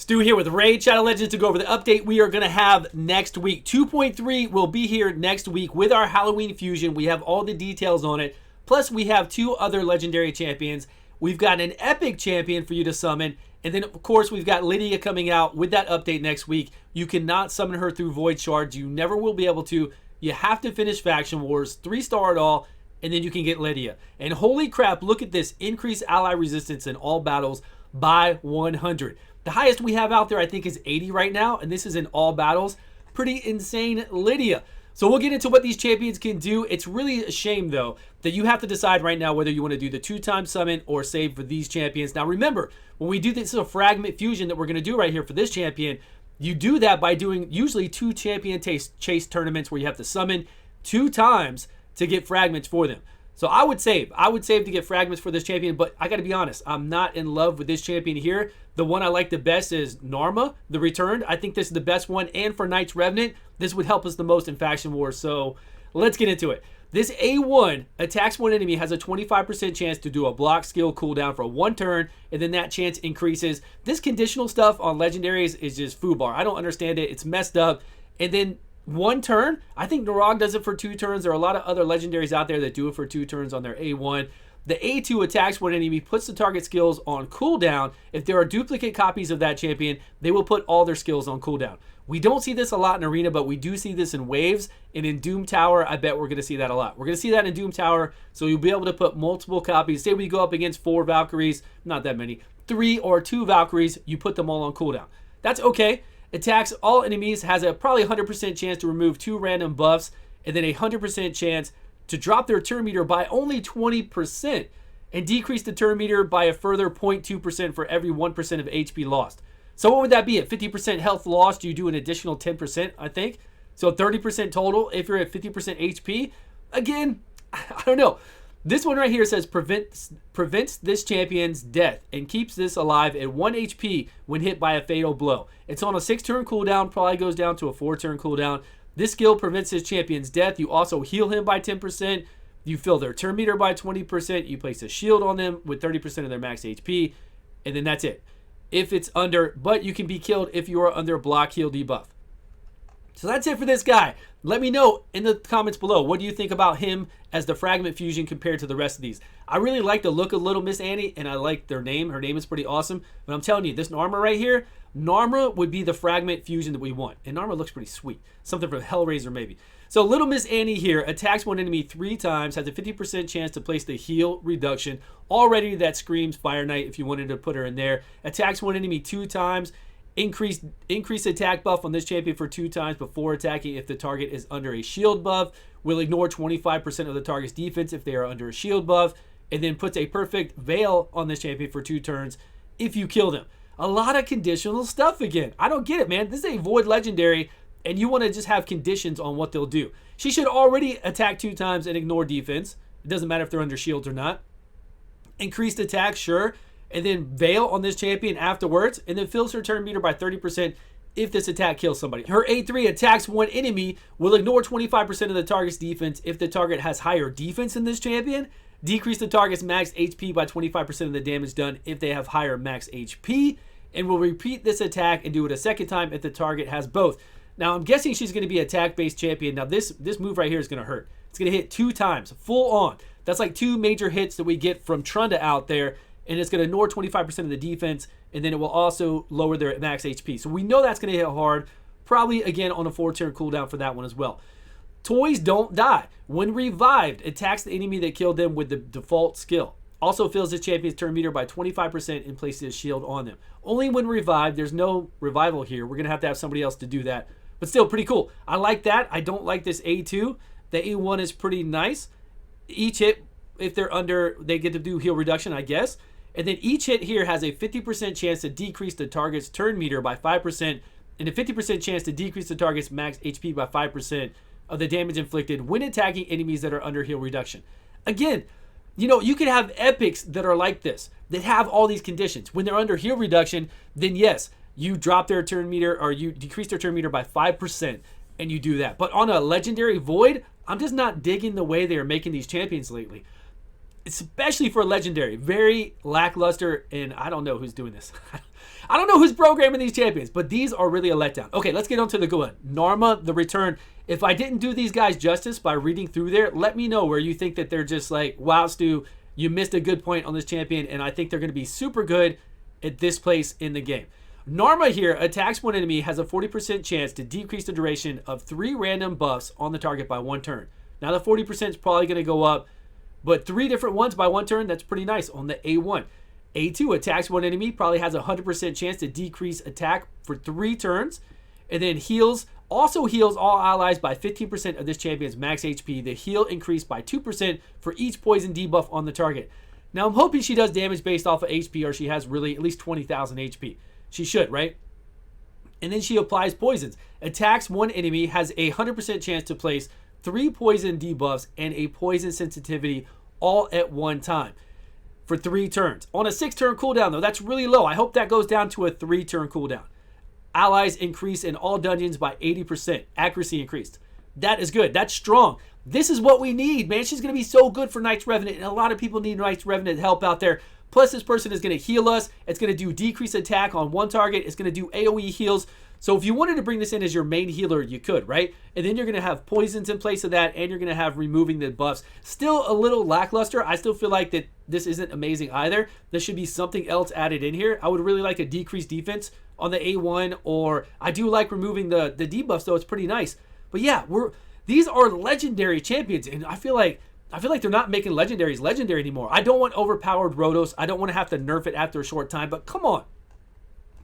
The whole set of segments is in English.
Stu here with Raid Shadow Legends to go over the update we are going to have next week. 2.3 will be here next week with our Halloween fusion. We have all the details on it. Plus, we have 2 other legendary champions. We've got an epic champion for you to summon. And then, of course, we've got Lydia coming out with that update next week. You cannot summon her through Void Shards. You never will be able to. You have to finish Faction Wars, 3-star it all, and then you can get Lydia. And holy crap, look at this. Increase ally resistance in all battles by 100. The highest we have out there, I think, is 80 right now, and this is in all battles. Pretty insane Lydia. So we'll get into what these champions can do. It's really a shame, though, that you have to decide right now whether you want to do the 2-time summon or save for these champions. Now, remember, when we do this is a fragment fusion that we're going to do right here for this champion, you do that by doing usually 2 champion chase tournaments where you have to summon 2 times to get fragments for them. So I would save. I would save to get fragments for this champion, but I got to be honest, I'm not in love with this champion here. The one I like the best is Narma, the Returned. I think this is the best one, and for Knights Revenant, this would help us the most in Faction Wars. So let's get into it. This A1 attacks one enemy, has a 25% chance to do a block skill cooldown for 1 turn, and then that chance increases. This conditional stuff on legendaries is just foobar. I don't understand it. It's messed up. And then 1 turn, I think Narog does it for 2 turns. There are a lot of other legendaries out there that do it for 2 turns on their A1. The A2 attacks one enemy, puts the target skills on cooldown. If there are duplicate copies of that champion, they will put all their skills on cooldown. We don't see this a lot in Arena, but we do see this in waves. And in Doom Tower, I bet we're going to see that a lot. We're going to see that in Doom Tower, so you'll be able to put multiple copies. Say we go up against 4 Valkyries, not that many, 3 or 2 Valkyries, you put them all on cooldown. That's okay. Attacks all enemies, has a probably 100% chance to remove 2 random buffs, and then a 100% chance to drop their turn meter by only 20% and decrease the turn meter by a further 0.2% for every 1% of HP lost. So what would that be? At 50% health lost, you do an additional 10%, I think. So 30% total if you're at 50% HP. Again, I don't know. This one right here says prevents this champion's death and keeps this alive at 1 HP when hit by a fatal blow. It's on a 6-turn cooldown, probably goes down to a 4-turn cooldown. This skill prevents his champion's death. You also heal him by 10%. You fill their turn meter by 20%. You place a shield on them with 30% of their max HP. And then that's it. If it's under, but you can be killed if you are under block heal debuff. So that's it for this guy. Let me know in the comments below, what do you think about him as the fragment fusion compared to the rest of these? I really like the look of Little Miss Annie, and I like their name. Her name is pretty awesome. But I'm telling you, this Narma right here, Narma would be the fragment fusion that we want. And Narma looks pretty sweet. Something from Hellraiser maybe. So Little Miss Annie here attacks one enemy 3 times, has a 50% chance to place the heal reduction. Already that screams Fire Knight if you wanted to put her in there. Attacks one enemy 2 times. Increase attack buff on this champion for 2 times before attacking if the target is under a shield buff. Will ignore 25% of the target's defense if they are under a shield buff. And then puts a perfect veil on this champion for 2 turns if you kill them. A lot of conditional stuff again. I don't get it, man. This is a void legendary, and you want to just have conditions on what they'll do. She should already attack 2 times and ignore defense. It doesn't matter if they're under shields or not. Increased attack, sure. And then veil on this champion afterwards, and then fills her turn meter by 30% if this attack kills somebody. Her A3 attacks one enemy, will ignore 25% of the target's defense if the target has higher defense than this champion. Decrease the target's max HP by 25% of the damage done if they have higher max HP, and will repeat this attack and do it a second time if the target has both. Now, I'm guessing she's going to be attack-based champion. Now, this move right here is going to hurt. It's going to hit 2 times, full on. That's like 2 major hits that we get from Trunda out there, and it's going to ignore 25% of the defense, and then it will also lower their max HP. So we know that's going to hit hard, probably, again, on a 4-turn cooldown for that one as well. Toys don't die. When revived, attacks the enemy that killed them with the default skill. Also fills the champion's turn meter by 25% and places a shield on them. Only when revived. There's no revival here. We're going to have somebody else to do that. But still, pretty cool. I like that. I don't like this A2. The A1 is pretty nice. Each hit, if they're under, they get to do heal reduction, I guess. And then each hit here has a 50% chance to decrease the target's turn meter by 5% and a 50% chance to decrease the target's max HP by 5% of the damage inflicted when attacking enemies that are under heal reduction. Again, you know, you can have epics that are like this, that have all these conditions. When they're under heal reduction, then yes, you drop their turn meter, or you decrease their turn meter by 5%, and you do that. But on a legendary void, I'm just not digging the way they are making these champions lately. especially for a legendary. Very lackluster, and I don't know who's doing this. I don't know who's programming these champions, but these are really a letdown. Okay, let's get on to the good one. Narma, the return. If I didn't do these guys justice by reading through there, let me know where you think that they're just like, wow, Stu, you missed a good point on this champion, and I think they're going to be super good at this place in the game. Narma here attacks one enemy, has a 40% chance to decrease the duration of 3 random buffs on the target by 1 turn. Now the 40% is probably going to go up, but 3 different ones by 1 turn, that's pretty nice on the A1. A2 attacks one enemy, probably has a 100% chance to decrease attack for 3 turns, and then also heals all allies by 15% of this champion's max HP. The heal increased by 2% for each poison debuff on the target. Now I'm hoping she does damage based off of HP, or she has really at least 20,000 HP. She should, right? And then she applies poisons. Attacks one enemy, has a 100% chance to place 3 poison debuffs and a poison sensitivity all at one time for 3 turns. On a 6-turn cooldown, though, that's really low. I hope that goes down to a 3-turn cooldown. Allies increase in all dungeons by 80%. Accuracy increased. That is good. That's strong. This is what we need, man. She's going to be so good for Knights Revenant, and a lot of people need Knights Revenant help out there. Plus, this person is going to heal us. It's going to do decreased attack on one target. It's going to do AoE heals. So if you wanted to bring this in as your main healer, you could, right? And then you're going to have poisons in place of that, and you're going to have removing the buffs. Still a little lackluster. I still feel like that this isn't amazing either. There should be something else added in here. I would really like a decreased defense on the A1, or I do like removing the debuffs, though. It's pretty nice. But yeah, these are legendary champions, and I feel like they're not making legendaries legendary anymore. I don't want overpowered Rotos. I don't want to have to nerf it after a short time, but come on.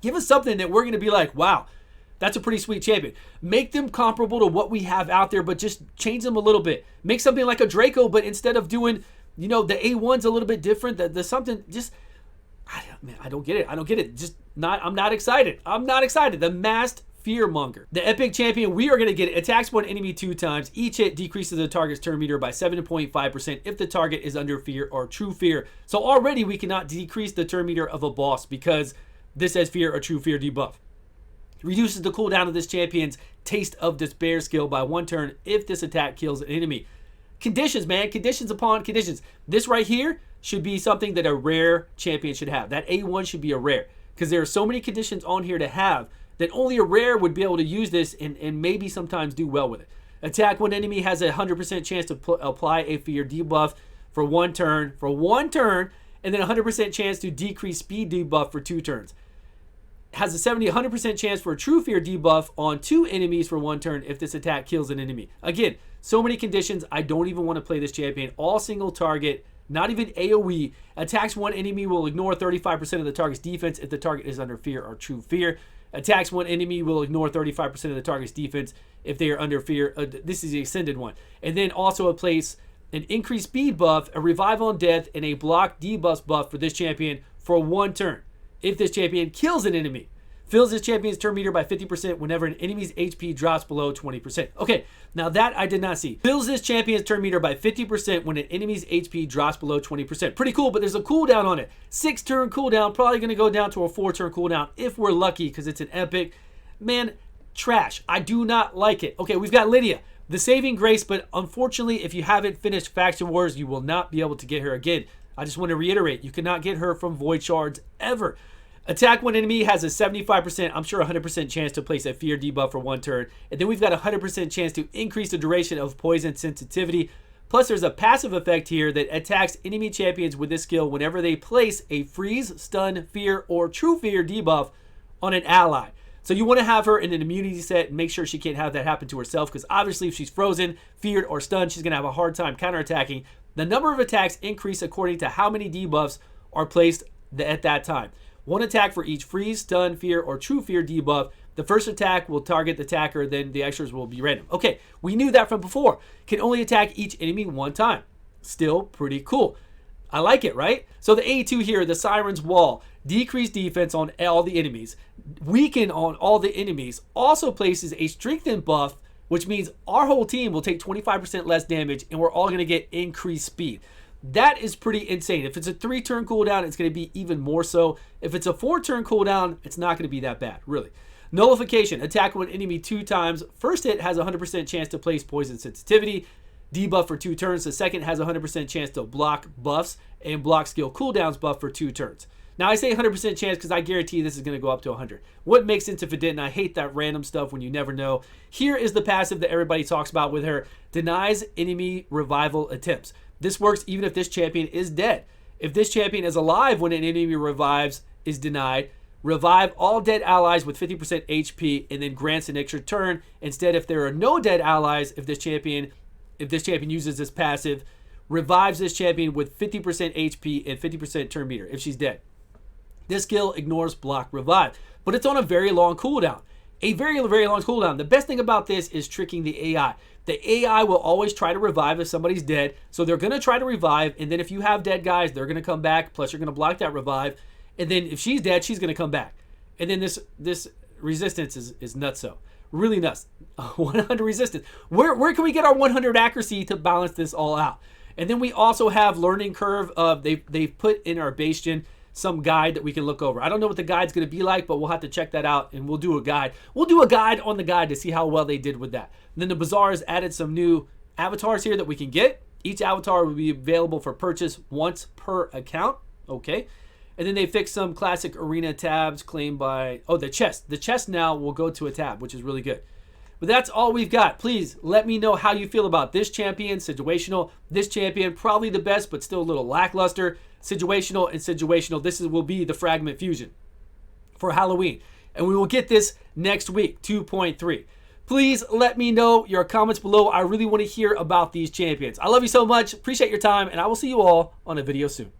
Give us something that we're going to be like, wow, that's a pretty sweet champion. Make them comparable to what we have out there, but just change them a little bit. Make something like a Draco, but instead of doing, the A1's a little bit different. The something just, I don't get it. I don't get it. I'm not excited. I'm not excited. The masked Fear-Monger. The epic champion, we are going to get it. Attacks one enemy 2 times. Each hit decreases the target's turn meter by 7.5% if the target is under fear or true fear. So already we cannot decrease the turn meter of a boss because this has fear or true fear debuff. Reduces the cooldown of this champion's Taste of Despair skill by 1 turn if this attack kills an enemy. Conditions, man. Conditions upon conditions. This right here should be something that a rare champion should have. That A1 should be a rare because there are so many conditions on here to have that only a rare would be able to use this and maybe sometimes do well with it. Attack one enemy, has a 100% chance to apply a fear debuff for 1 turn, and then a 100% chance to decrease speed debuff for 2 turns. Has a 100% chance for a true fear debuff on 2 enemies for 1 turn if this attack kills an enemy. Again, so many conditions. I don't even want to play this champion. All single target, not even AoE. Attacks one enemy, will ignore 35% of the target's defense if the target is under fear or true fear. Attacks one enemy, will ignore 35% of the target's defense if they are under fear. This is the extended one. And then also place an increased speed buff, a revive on death, and a block debuff buff for this champion for 1 turn. If this champion kills an enemy. Fills this champion's turn meter by 50% whenever an enemy's HP drops below 20%. Okay, now that I did not see. Fills this champion's turn meter by 50% when an enemy's HP drops below 20%. Pretty cool, but there's a cooldown on it. 6-turn cooldown, probably going to go down to a 4-turn cooldown if we're lucky because it's an epic. Man, trash. I do not like it. Okay, we've got Lydia, the saving grace, but unfortunately, if you haven't finished Faction Wars, you will not be able to get her again. I just want to reiterate, you cannot get her from Void Shards ever. Attack one enemy, has a 75%, I'm sure 100% chance to place a fear debuff for 1 turn. And then we've got a 100% chance to increase the duration of poison sensitivity. Plus there's a passive effect here that attacks enemy champions with this skill whenever they place a freeze, stun, fear, or true fear debuff on an ally. So you want to have her in an immunity set and make sure she can't have that happen to herself, because obviously if she's frozen, feared, or stunned, she's going to have a hard time counterattacking. The number of attacks increase according to how many debuffs are placed at that time. 1 attack for each freeze, stun, fear, or true fear debuff. The first attack will target the attacker, then the extras will be random. Okay, we knew that from before. Can only attack each enemy 1 time. Still pretty cool. I like it, right? So the A2 here, the Siren's Wall, decrease defense on all the enemies, weaken on all the enemies, also places a strengthened buff, which means our whole team will take 25% less damage and we're all going to get increased speed. That is pretty insane. If it's a 3-turn cooldown, it's going to be even more so. If it's a 4-turn cooldown, it's not going to be that bad, really. Nullification. Attack one enemy 2 times. First hit has a 100% chance to place poison sensitivity. debuff for 2 turns. The second has a 100% chance to block buffs and block skill cooldowns buff for 2 turns. Now, I say 100% chance because I guarantee this is going to go up to 100. What makes sense if it didn't? I hate that random stuff when you never know. Here is the passive that everybody talks about with her. Denies enemy revival attempts. This works even if this champion is dead. If this champion is alive when an enemy revives is denied, revive all dead allies with 50% HP and then grants an extra turn. Instead, if there are no dead allies, if this champion uses this passive, revives this champion with 50% HP and 50% turn meter if she's dead. This skill ignores block revive, but it's on a very long cooldown. A very, very long cooldown. The best thing about this is tricking the AI. The AI will always try to revive if somebody's dead, so they're going to try to revive, and then if you have dead guys, they're going to come back, plus you're going to block that revive, and then if she's dead, she's going to come back. And then this resistance is nutso. Really nuts. 100 resistance. Where can we get our 100 accuracy to balance this all out? And then we also have learning curve. They've put in our bastion some guide that we can look over. I don't know what the guide's going to be like, but we'll have to check that out, and we'll do a guide. We'll do a guide on the guide to see how well they did with that. And then the Bazaar has added some new avatars here that we can get. Each avatar will be available for purchase once per account. Okay. And then they fixed some classic arena tabs claimed by, the chest. The chest now will go to a tab, which is really good. But that's all we've got. Please let me know how you feel about this champion, situational. This champion, probably the best, but still a little lackluster. Situational and situational. This will be the Fragment Fusion for Halloween. And we will get this next week, 2.3. Please let me know your comments below. I really want to hear about these champions. I love you so much. Appreciate your time, and I will see you all on a video soon.